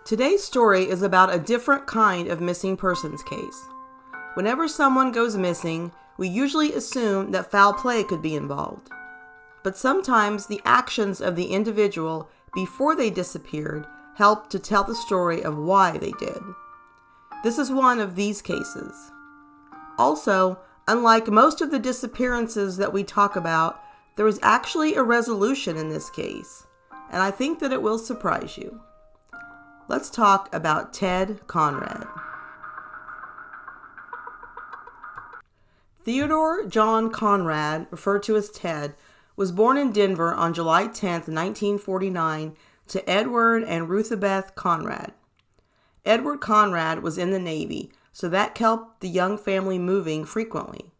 Today's story is about a different kind of missing persons case. Whenever someone goes missing, we usually assume that foul play could be involved. But sometimes the actions of the individual before they disappeared help to tell the story of why they did. This is one of these cases. Also, unlike most of the disappearances that we talk about, there is actually a resolution in this case, and I think that it will surprise you. Let's talk about Ted Conrad. Theodore John Conrad, referred to as Ted, was born in Denver on July 10, 1949, to Edward and Ruthabeth Conrad. Edward Conrad was in the Navy, so that kept the young family moving frequently.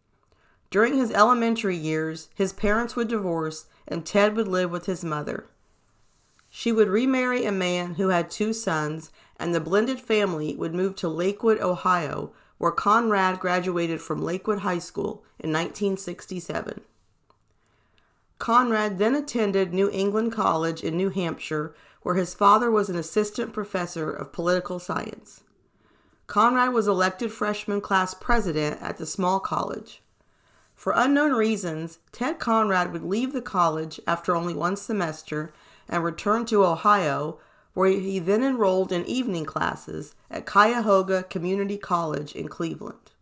During his elementary years, his parents would divorce and Ted would live with his mother. She would remarry a man who had 2 sons, and the blended family would move to Lakewood, Ohio, where Conrad graduated from Lakewood High School in 1967. Conrad then attended New England College in New Hampshire, where his father was an assistant professor of political science. Conrad was elected freshman class president at the small college. For unknown reasons, Ted Conrad would leave the college after only 1 semester and return to Ohio, where he then enrolled in evening classes at Cuyahoga Community College in Cleveland.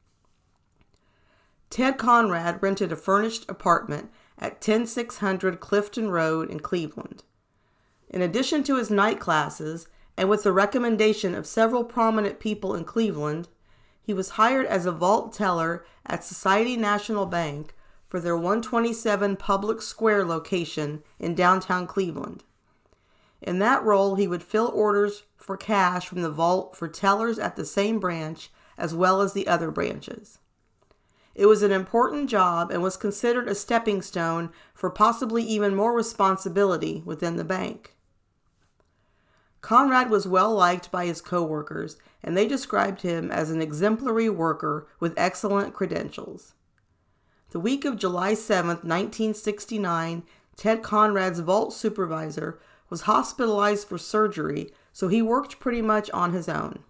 Ted Conrad rented a furnished apartment at 10600 Clifton Road in Cleveland. In addition to his night classes, and with the recommendation of several prominent people in Cleveland, he was hired as a vault teller at Society National Bank for their 127 Public Square location in downtown Cleveland. In that role, he would fill orders for cash from the vault for tellers at the same branch as well as the other branches. It was an important job and was considered a stepping stone for possibly even more responsibility within the bank. Conrad was well liked by his co-workers, and they described him as an exemplary worker with excellent credentials. The week of July 7, 1969, Ted Conrad's vault supervisor was hospitalized for surgery, so he worked pretty much on his own.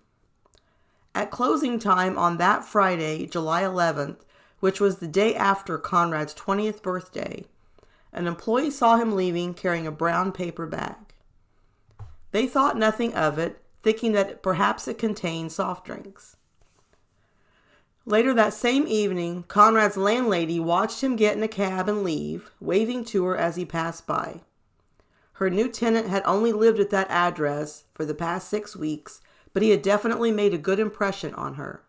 At closing time on that Friday, July 11th, which was the day after Conrad's 20th birthday, an employee saw him leaving carrying a brown paper bag. They thought nothing of it, thinking that perhaps it contained soft drinks. Later that same evening, Conrad's landlady watched him get in a cab and leave, waving to her as he passed by. Her new tenant had only lived at that address for the past 6 weeks, but he had definitely made a good impression on her.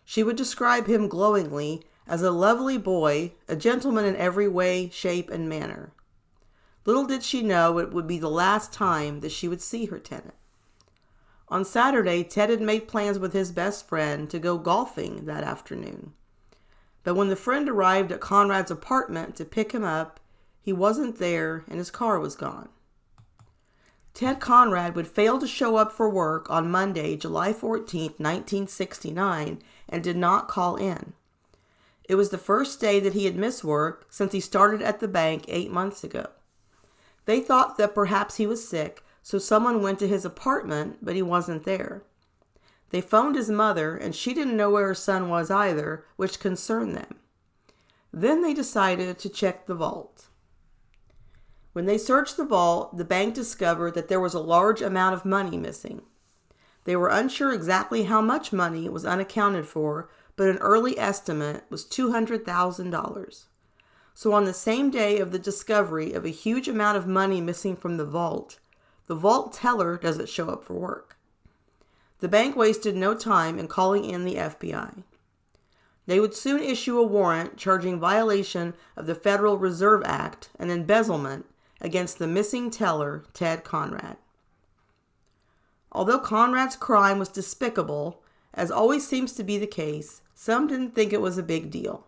She would describe him glowingly as a lovely boy, a gentleman in every way, shape, and manner. Little did she know it would be the last time that she would see her tenant. On Saturday, Ted had made plans with his best friend to go golfing that afternoon. But when the friend arrived at Conrad's apartment to pick him up, he wasn't there and his car was gone. Ted Conrad would fail to show up for work on Monday, July 14, 1969, and did not call in. It was the first day that he had missed work since he started at the bank 8 months ago. They thought that perhaps he was sick, so someone went to his apartment, but he wasn't there. They phoned his mother, and she didn't know where her son was either, which concerned them. Then they decided to check the vault. When they searched the vault, the bank discovered that there was a large amount of money missing. They were unsure exactly how much money was unaccounted for, but an early estimate was $200,000. So on the same day of the discovery of a huge amount of money missing from the vault teller doesn't show up for work. The bank wasted no time in calling in the FBI. They would soon issue a warrant charging violation of the Federal Reserve Act and embezzlement against the missing teller, Ted Conrad. Although Conrad's crime was despicable, as always seems to be the case, some didn't think it was a big deal.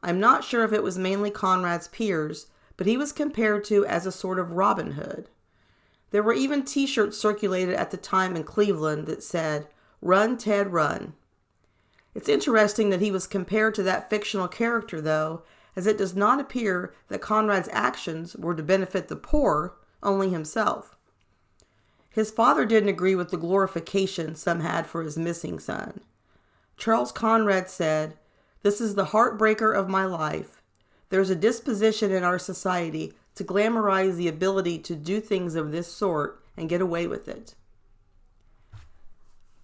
I'm not sure if it was mainly Conrad's peers, but he was compared to as a sort of Robin Hood. There were even t-shirts circulated at the time in Cleveland that said, "Run, Ted, run." It's interesting that he was compared to that fictional character, though, as it does not appear that Conrad's actions were to benefit the poor, only himself. His father didn't agree with the glorification some had for his missing son. Charles Conrad said, "This is the heartbreaker of my life. There's a disposition in our society to glamorize the ability to do things of this sort and get away with it."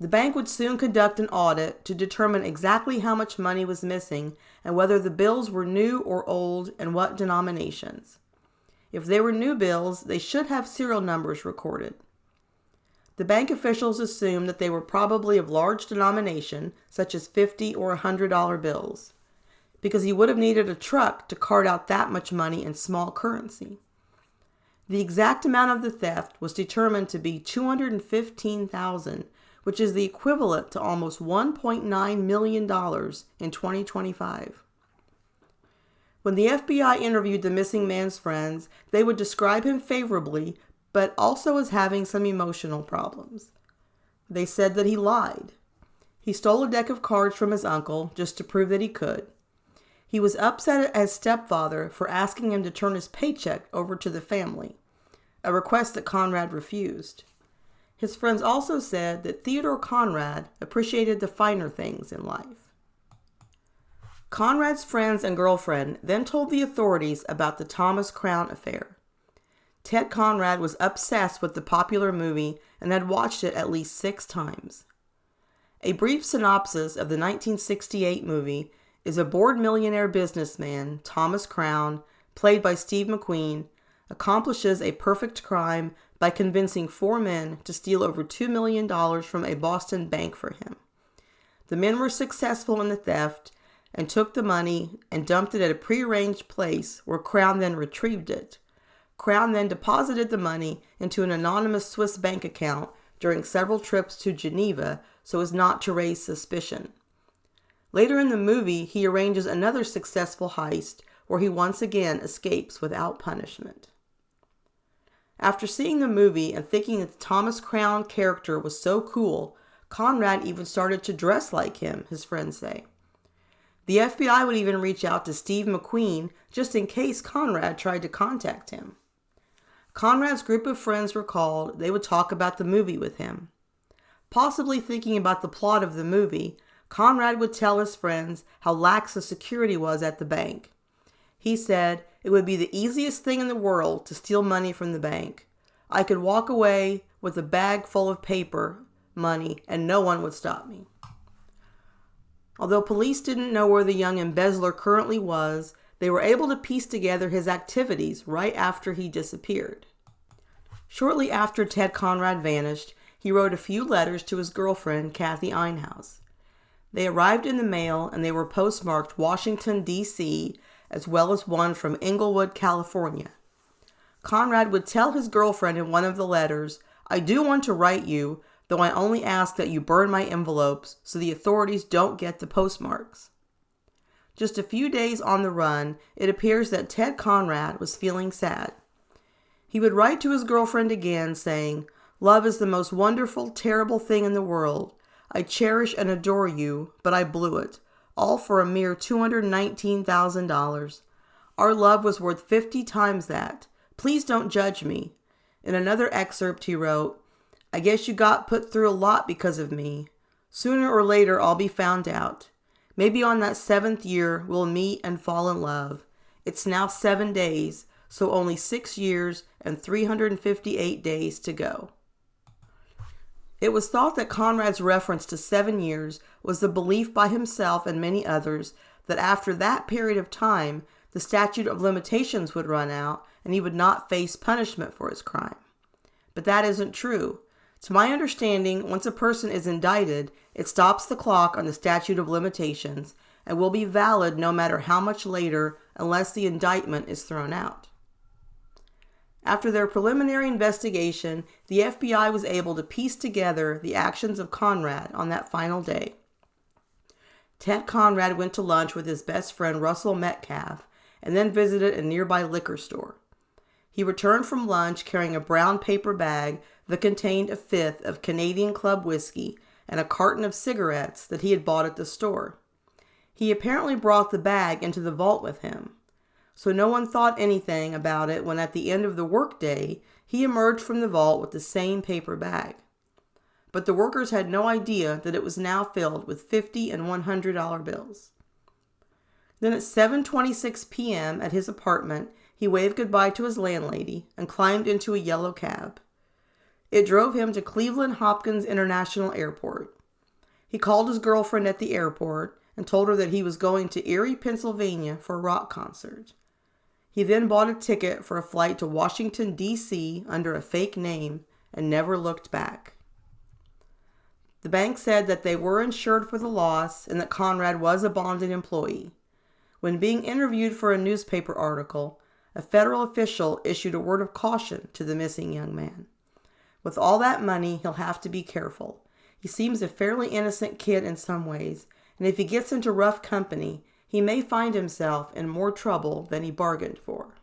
The bank would soon conduct an audit to determine exactly how much money was missing and whether the bills were new or old and what denominations. If they were new bills, they should have serial numbers recorded. The bank officials assumed that they were probably of large denomination, such as $50 or $100 bills, because he would have needed a truck to cart out that much money in small currency. The exact amount of the theft was determined to be $215,000, which is the equivalent to almost $1.9 million in 2025. When the FBI interviewed the missing man's friends, they would describe him favorably, but also as having some emotional problems. They said that he lied. He stole a deck of cards from his uncle just to prove that he could. He was upset at his stepfather for asking him to turn his paycheck over to the family, a request that Conrad refused. His friends also said that Theodore Conrad appreciated the finer things in life. Conrad's friends and girlfriend then told the authorities about the Thomas Crown affair. Ted Conrad was obsessed with the popular movie and had watched it at least 6 times. A brief synopsis of the 1968 movie is a bored millionaire businessman, Thomas Crown, played by Steve McQueen, accomplishes a perfect crime by convincing 4 men to steal over $2 million from a Boston bank for him. The men were successful in the theft and took the money and dumped it at a prearranged place where Crown then retrieved it. Crown then deposited the money into an anonymous Swiss bank account during several trips to Geneva so as not to raise suspicion. Later in the movie, he arranges another successful heist where he once again escapes without punishment. After seeing the movie and thinking that the Thomas Crown character was so cool, Conrad even started to dress like him, his friends say. The FBI would even reach out to Steve McQueen just in case Conrad tried to contact him. Conrad's group of friends recalled they would talk about the movie with him. Possibly thinking about the plot of the movie, Conrad would tell his friends how lax the security was at the bank. He said, "It would be the easiest thing in the world to steal money from the bank. I could walk away with a bag full of paper money and no one would stop me." Although police didn't know where the young embezzler currently was, they were able to piece together his activities right after he disappeared. Shortly after Ted Conrad vanished, he wrote a few letters to his girlfriend, Kathy Einhaus. They arrived in the mail and they were postmarked Washington, D.C., as well as one from Inglewood, California. Conrad would tell his girlfriend in one of the letters, "I do want to write you, though I only ask that you burn my envelopes so the authorities don't get the postmarks." Just a few days on the run, it appears that Ted Conrad was feeling sad. He would write to his girlfriend again saying, "Love is the most wonderful, terrible thing in the world. I cherish and adore you, but I blew it, all for a mere $219,000. Our love was worth 50 times that. Please don't judge me." In another excerpt he wrote, "I guess you got put through a lot because of me. Sooner or later I'll be found out. Maybe on that 7th year we'll meet and fall in love. It's now 7 days, so only 6 years and 358 days to go." It was thought that Conrad's reference to 7 years was the belief by himself and many others that after that period of time, the statute of limitations would run out and he would not face punishment for his crime. But that isn't true. To my understanding, once a person is indicted, it stops the clock on the statute of limitations and will be valid no matter how much later unless the indictment is thrown out. After their preliminary investigation, the FBI was able to piece together the actions of Conrad on that final day. Ted Conrad went to lunch with his best friend Russell Metcalf and then visited a nearby liquor store. He returned from lunch carrying a brown paper bag that contained a fifth of Canadian Club whiskey and a carton of cigarettes that he had bought at the store. He apparently brought the bag into the vault with him, so no one thought anything about it when at the end of the workday he emerged from the vault with the same paper bag. But the workers had no idea that it was now filled with $50 and $100 bills. Then at 7:26 p.m. at his apartment, he waved goodbye to his landlady and climbed into a yellow cab. It drove him to Cleveland Hopkins International Airport. He called his girlfriend at the airport and told her that he was going to Erie, Pennsylvania for a rock concert. He then bought a ticket for a flight to Washington, D.C. under a fake name and never looked back. The bank said that they were insured for the loss and that Conrad was a bonded employee. When being interviewed for a newspaper article, a federal official issued a word of caution to the missing young man. With all that money, he'll have to be careful. He seems a fairly innocent kid in some ways, and if he gets into rough company, he may find himself in more trouble than he bargained for.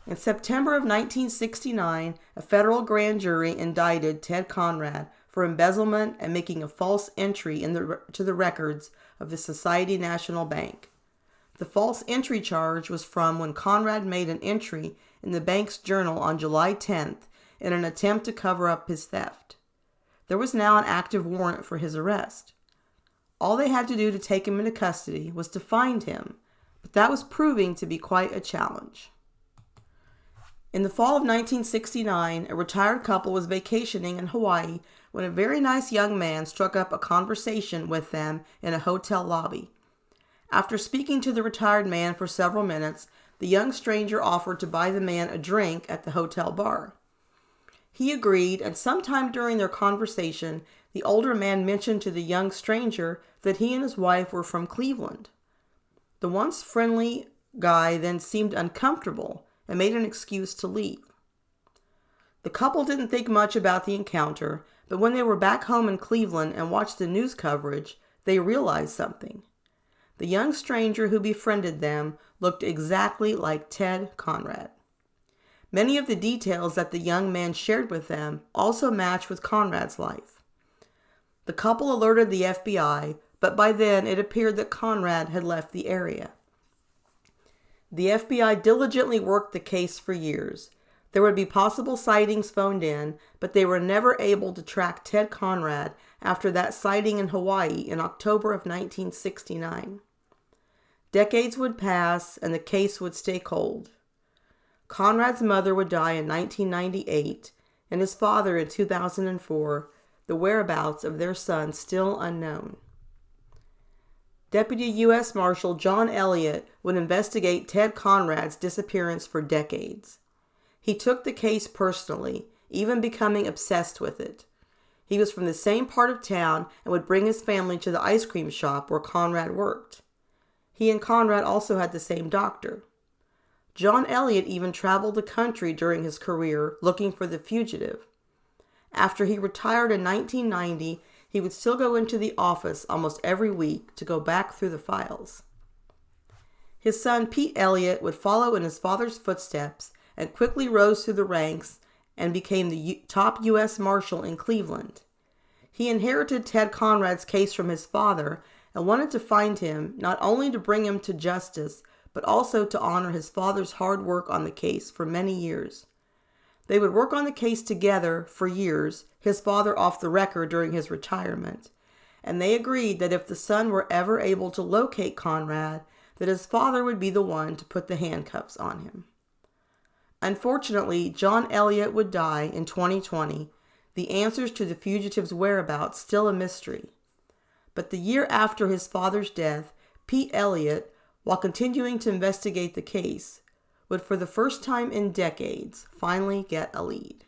In September of 1969, a federal grand jury indicted Ted Conrad for embezzlement and making a false entry to the records of the Society National Bank. The false entry charge was from when Conrad made an entry in the bank's journal on July 10th in an attempt to cover up his theft. There was now an active warrant for his arrest. All they had to do to take him into custody was to find him, but that was proving to be quite a challenge. In the fall of 1969, a retired couple was vacationing in Hawaii when a very nice young man struck up a conversation with them in a hotel lobby. After speaking to the retired man for several minutes, the young stranger offered to buy the man a drink at the hotel bar. He agreed, and sometime during their conversation, the older man mentioned to the young stranger that he and his wife were from Cleveland. The once friendly guy then seemed uncomfortable and made an excuse to leave. The couple didn't think much about the encounter, but when they were back home in Cleveland and watched the news coverage, they realized something. The young stranger who befriended them looked exactly like Ted Conrad. Many of the details that the young man shared with them also matched with Conrad's life. The couple alerted the FBI, but by then it appeared that Conrad had left the area. The FBI diligently worked the case for years. There would be possible sightings phoned in, but they were never able to track Ted Conrad after that sighting in Hawaii in October of 1969. Decades would pass and the case would stay cold. Conrad's mother would die in 1998 and his father in 2004, the whereabouts of their son still unknown. Deputy U.S. Marshal John Elliott would investigate Ted Conrad's disappearance for decades. He took the case personally, even becoming obsessed with it. He was from the same part of town and would bring his family to the ice cream shop where Conrad worked. He and Conrad also had the same doctor. John Elliott even traveled the country during his career looking for the fugitive. After he retired in 1990, he would still go into the office almost every week to go back through the files. His son Pete Elliott would follow in his father's footsteps and quickly rose through the ranks and became the top U.S. Marshal in Cleveland. He inherited Ted Conrad's case from his father and wanted to find him not only to bring him to justice, but also to honor his father's hard work on the case for many years. They would work on the case together for years, his father off the record during his retirement, and they agreed that if the son were ever able to locate Conrad, that his father would be the one to put the handcuffs on him. Unfortunately, John Elliott would die in 2020, the answers to the fugitive's whereabouts still a mystery. But the year after his father's death, Pete Elliott, while continuing to investigate the case, would for the first time in decades finally get a lead.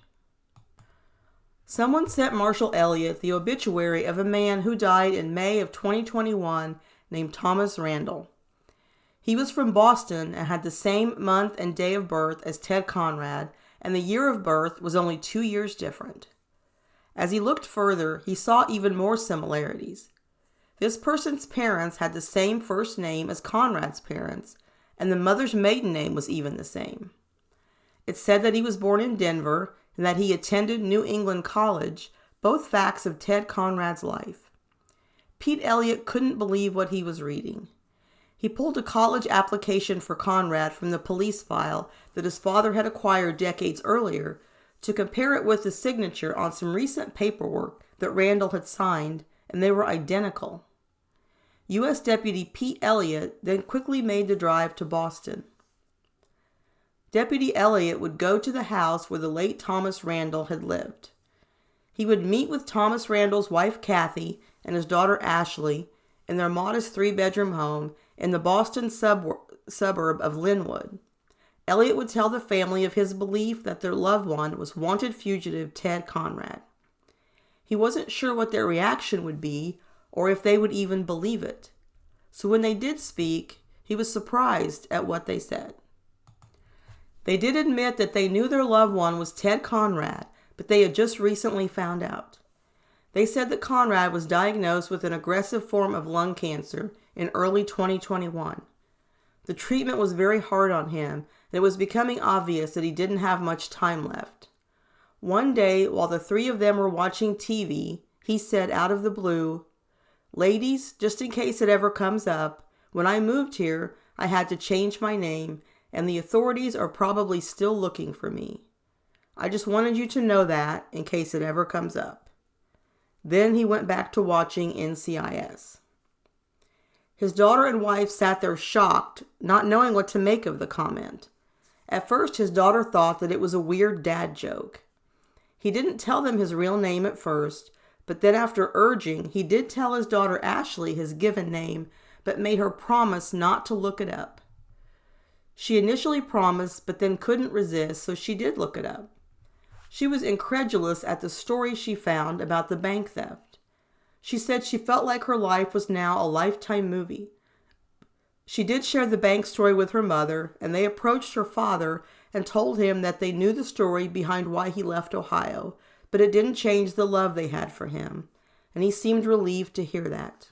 Someone sent Marshal Elliott the obituary of a man who died in May of 2021 named Thomas Randall. He was from Boston and had the same month and day of birth as Ted Conrad, and the year of birth was only 2 years different. As he looked further, he saw even more similarities. This person's parents had the same first name as Conrad's parents, and the mother's maiden name was even the same. It said that he was born in Denver and that he attended New England College, both facts of Ted Conrad's life. Pete Elliott couldn't believe what he was reading. He pulled a college application for Conrad from the police file that his father had acquired decades earlier to compare it with the signature on some recent paperwork that Randall had signed, and they were identical. U.S. Deputy Pete Elliott then quickly made the drive to Boston. Deputy Elliott would go to the house where the late Thomas Randall had lived. He would meet with Thomas Randall's wife Kathy and his daughter Ashley in their modest 3-bedroom home in the Boston suburb of Linwood. Elliott would tell the family of his belief that their loved one was wanted fugitive Ted Conrad. He wasn't sure what their reaction would be or if they would even believe it. So when they did speak, he was surprised at what they said. They did admit that they knew their loved one was Ted Conrad, but they had just recently found out. They said that Conrad was diagnosed with an aggressive form of lung cancer in early 2021. The treatment was very hard on him, and it was becoming obvious that he didn't have much time left. One day, while the three of them were watching TV, he said out of the blue, "Ladies, just in case it ever comes up, when I moved here, I had to change my name, and the authorities are probably still looking for me. I just wanted you to know that in case it ever comes up." Then he went back to watching NCIS. His daughter and wife sat there shocked, not knowing what to make of the comment. At first, his daughter thought that it was a weird dad joke. He didn't tell them his real name at first, but then after urging, he did tell his daughter Ashley his given name, but made her promise not to look it up. She initially promised, but then couldn't resist, so she did look it up. She was incredulous at the story she found about the bank theft. She said she felt like her life was now a Lifetime movie. She did share the bank story with her mother, and they approached her father and told him that they knew the story behind why he left Ohio, but it didn't change the love they had for him, and he seemed relieved to hear that.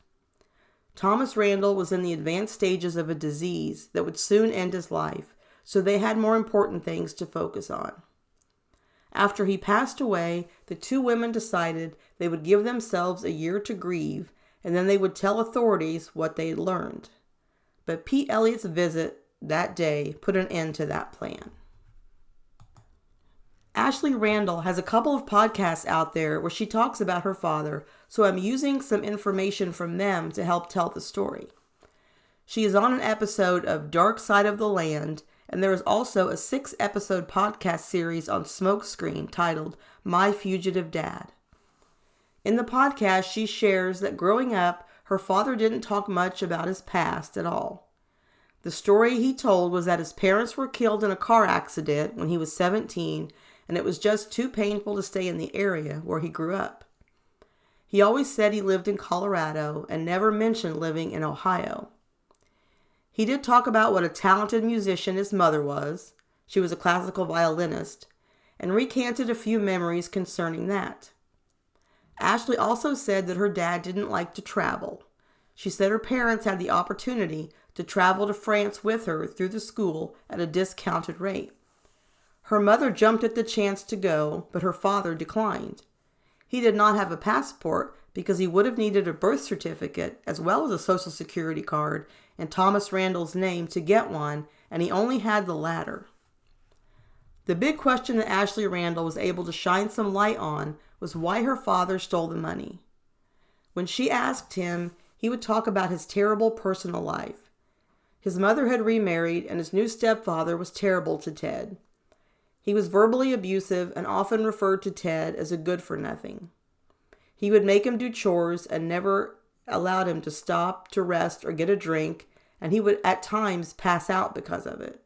Thomas Randall was in the advanced stages of a disease that would soon end his life, so they had more important things to focus on. After he passed away, the two women decided they would give themselves a year to grieve, and then they would tell authorities what they had learned. But Pete Elliott's visit that day put an end to that plan. Ashley Randall has a couple of podcasts out there where she talks about her father, so I'm using some information from them to help tell the story. She is on an episode of Dark Side of the Land, and there is also a 6-episode podcast series on Smokescreen titled My Fugitive Dad. In the podcast, she shares that growing up, her father didn't talk much about his past at all. The story he told was that his parents were killed in a car accident when he was 17, and it was just too painful to stay in the area where he grew up. He always said he lived in Colorado and never mentioned living in Ohio. He did talk about what a talented musician his mother was. She was a classical violinist, and recanted a few memories concerning that. Ashley also said that her dad didn't like to travel. She said her parents had the opportunity to travel to France with her through the school at a discounted rate. Her mother jumped at the chance to go, but her father declined. He did not have a passport because he would have needed a birth certificate as well as a social security card and Thomas Randall's name to get one, and he only had the latter. The big question that Ashley Randall was able to shine some light on was why her father stole the money. When she asked him, he would talk about his terrible personal life. His mother had remarried, and his new stepfather was terrible to Ted. He was verbally abusive and often referred to Ted as a good-for-nothing. He would make him do chores and never allowed him to stop, to rest, or get a drink, and he would at times pass out because of it.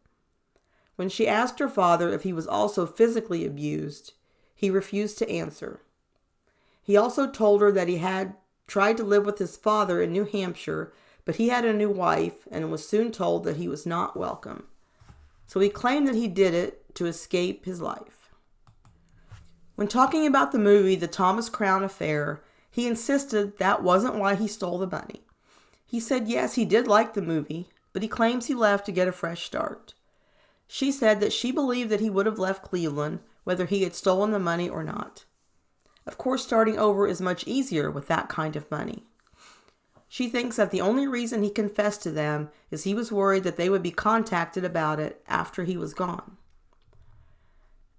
When she asked her father if he was also physically abused, he refused to answer. He also told her that he had tried to live with his father in New Hampshire, but he had a new wife and was soon told that he was not welcome. So he claimed that he did it to escape his life. When talking about the movie The Thomas Crown Affair, he insisted that wasn't why he stole the money. He said yes, he did like the movie, but he claims he left to get a fresh start. She said that she believed that he would have left Cleveland, whether he had stolen the money or not. Of course, starting over is much easier with that kind of money. She thinks that the only reason he confessed to them is he was worried that they would be contacted about it after he was gone.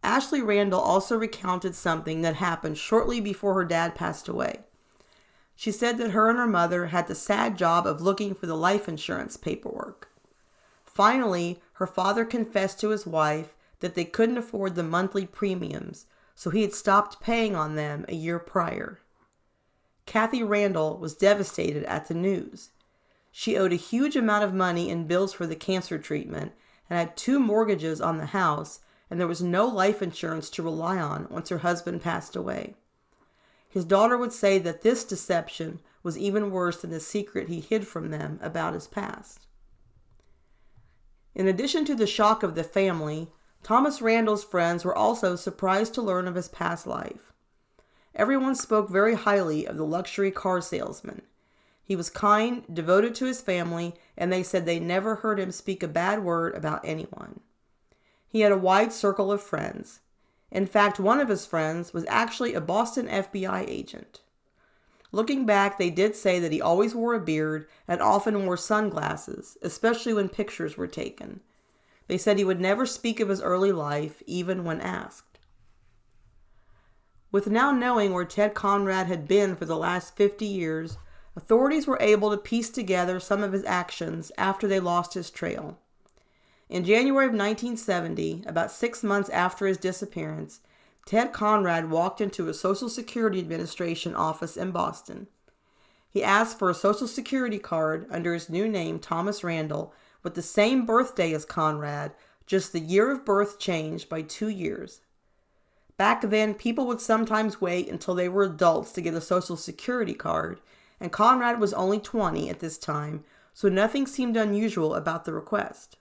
Ashley Randall also recounted something that happened shortly before her dad passed away. She said that her and her mother had the sad job of looking for the life insurance paperwork. Finally, her father confessed to his wife that they couldn't afford the monthly premiums, so he had stopped paying on them a year prior. Kathy Randall was devastated at the news. She owed a huge amount of money in bills for the cancer treatment and had 2 mortgages on the house, and there was no life insurance to rely on once her husband passed away. His daughter would say that this deception was even worse than the secret he hid from them about his past. In addition to the shock of the family, Thomas Randall's friends were also surprised to learn of his past life. Everyone spoke very highly of the luxury car salesman. He was kind, devoted to his family, and they said they never heard him speak a bad word about anyone. He had a wide circle of friends. In fact, one of his friends was actually a Boston FBI agent. Looking back, they did say that he always wore a beard and often wore sunglasses, especially when pictures were taken. They said he would never speak of his early life, even when asked. With now knowing where Ted Conrad had been for the last 50 years, authorities were able to piece together some of his actions after they lost his trail. In January of 1970, about 6 months after his disappearance, Ted Conrad walked into a Social Security Administration office in Boston. He asked for a Social Security card under his new name, Thomas Randall, with the same birthday as Conrad, just the year of birth changed by 2 years. Back then, people would sometimes wait until they were adults to get a Social Security card, and Conrad was only 20 at this time, so nothing seemed unusual about the request.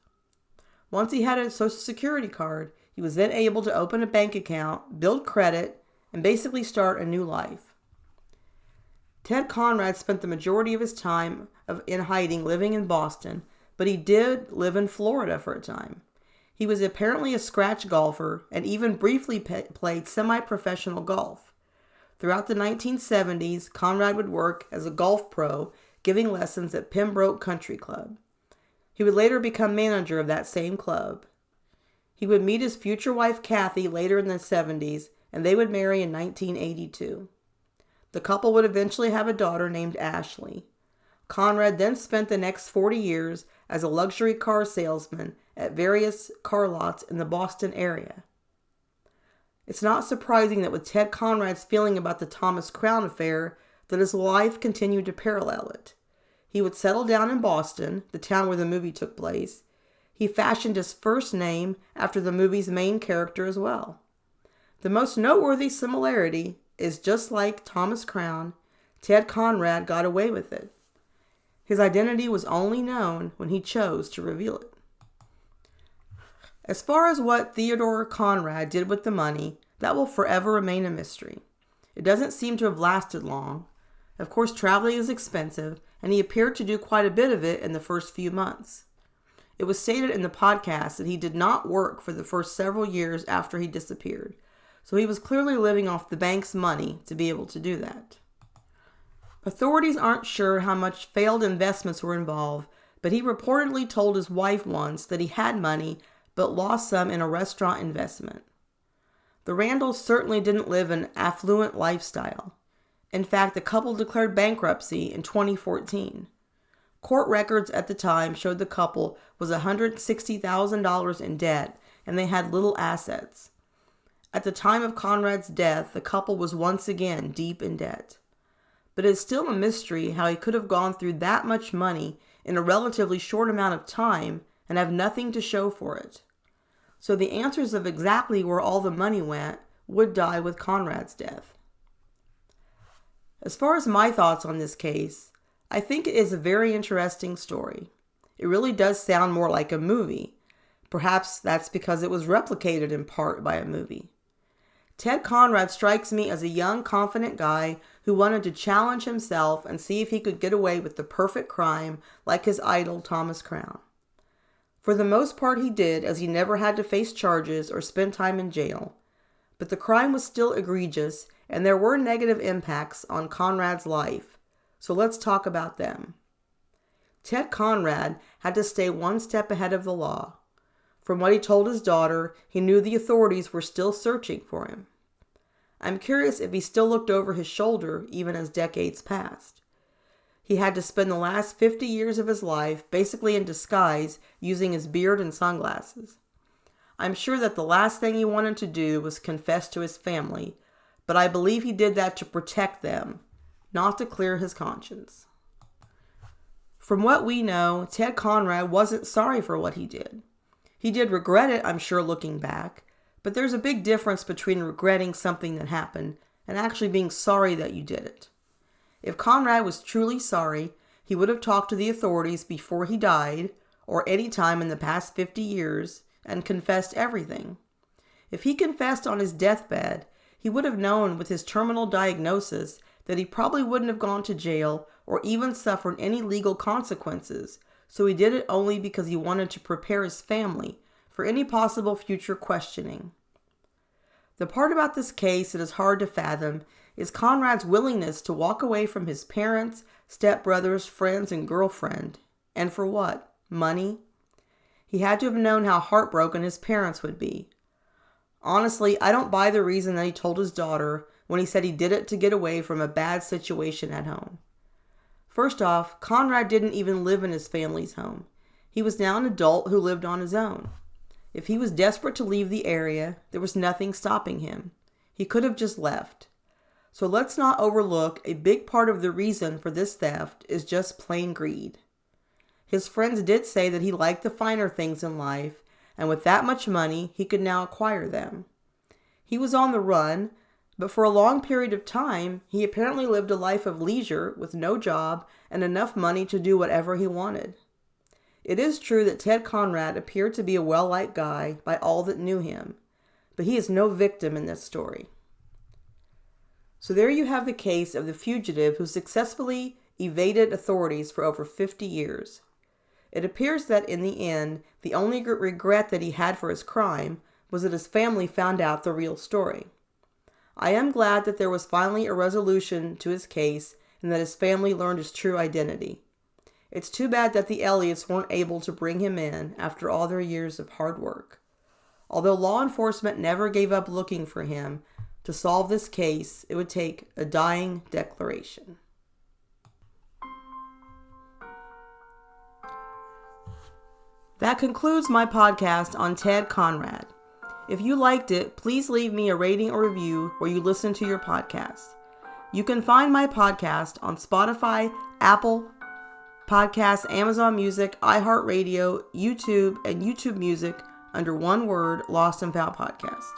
Once he had a Social Security card, he was then able to open a bank account, build credit, and basically start a new life. Ted Conrad spent the majority of his time in hiding living in Boston, but he did live in Florida for a time. He was apparently a scratch golfer and even briefly played semi-professional golf. Throughout the 1970s, Conrad would work as a golf pro, giving lessons at Pembroke Country Club. He would later become manager of that same club. He would meet his future wife Kathy later in the 70s, and they would marry in 1982. The couple would eventually have a daughter named Ashley. Conrad then spent the next 40 years as a luxury car salesman at various car lots in the Boston area. It's not surprising that with Ted Conrad's feeling about the Thomas Crown affair, that his life continued to parallel it. He would settle down in Boston, the town where the movie took place. He fashioned his first name after the movie's main character as well. The most noteworthy similarity is just like Thomas Crown, Ted Conrad got away with it. His identity was only known when he chose to reveal it. As far as what Theodore Conrad did with the money, that will forever remain a mystery. It doesn't seem to have lasted long. Of course, traveling is expensive, and he appeared to do quite a bit of it in the first few months. It was stated in the podcast that he did not work for the first several years after he disappeared, so he was clearly living off the bank's money to be able to do that. Authorities aren't sure how much failed investments were involved, but he reportedly told his wife once that he had money but lost some in a restaurant investment. The Randalls certainly didn't live an affluent lifestyle. In fact, the couple declared bankruptcy in 2014. Court records at the time showed the couple was $160,000 in debt, and they had little assets. At the time of Conrad's death, the couple was once again deep in debt. But it's still a mystery how he could have gone through that much money in a relatively short amount of time and have nothing to show for it. So the answers of exactly where all the money went would die with Conrad's death. As far as my thoughts on this case, I think it is a very interesting story. It really does sound more like a movie. Perhaps that's because it was replicated in part by a movie. Ted Conrad strikes me as a young, confident guy who wanted to challenge himself and see if he could get away with the perfect crime like his idol Thomas Crown. For the most part he did, as he never had to face charges or spend time in jail. But the crime was still egregious, and there were negative impacts on Conrad's life. So let's talk about them. Ted Conrad had to stay one step ahead of the law. From what he told his daughter, he knew the authorities were still searching for him. I'm curious if he still looked over his shoulder even as decades passed. He had to spend the last 50 years of his life basically in disguise, using his beard and sunglasses. I'm sure that the last thing he wanted to do was confess to his family, but I believe he did that to protect them, not to clear his conscience. From what we know, Ted Conrad wasn't sorry for what he did. He did regret it, I'm sure, looking back, but there's a big difference between regretting something that happened and actually being sorry that you did it. If Conrad was truly sorry, he would have talked to the authorities before he died, or any time in the past 50 years, and confessed everything. If he confessed on his deathbed, he would have known with his terminal diagnosis that he probably wouldn't have gone to jail or even suffered any legal consequences, so he did it only because he wanted to prepare his family for any possible future questioning. The part about this case that is hard to fathom is Conrad's willingness to walk away from his parents, stepbrothers, friends, and girlfriend. And for what? Money? He had to have known how heartbroken his parents would be. Honestly, I don't buy the reason that he told his daughter when he said he did it to get away from a bad situation at home. First off, Conrad didn't even live in his family's home. He was now an adult who lived on his own. If he was desperate to leave the area, there was nothing stopping him. He could have just left. So let's not overlook a big part of the reason for this theft is just plain greed. His friends did say that he liked the finer things in life, and with that much money, he could now acquire them. He was on the run, but for a long period of time, he apparently lived a life of leisure with no job and enough money to do whatever he wanted. It is true that Ted Conrad appeared to be a well-liked guy by all that knew him, but he is no victim in this story. So there you have the case of the fugitive who successfully evaded authorities for over 50 years. It appears that in the end, the only regret that he had for his crime was that his family found out the real story. I am glad that there was finally a resolution to his case and that his family learned his true identity. It's too bad that the Elliots weren't able to bring him in after all their years of hard work. Although law enforcement never gave up looking for him, to solve this case, it would take a dying declaration. That concludes my podcast on Ted Conrad. If you liked it, please leave me a rating or review where you listen to your podcast. You can find my podcast on Spotify, Apple Podcasts, Amazon Music, iHeartRadio, YouTube, and YouTube Music under one word, Lost and Found Podcast.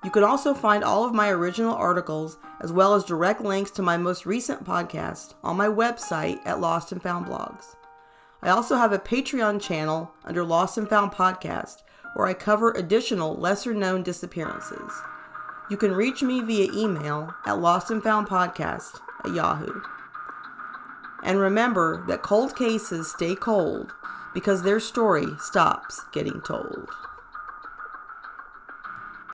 You can also find all of my original articles as well as direct links to my most recent podcast on my website at Lost and Found Blogs. I also have a Patreon channel under Lost and Found Podcast where I cover additional lesser-known disappearances. You can reach me via email at lostandfoundpodcast@yahoo. And remember that cold cases stay cold because their story stops getting told.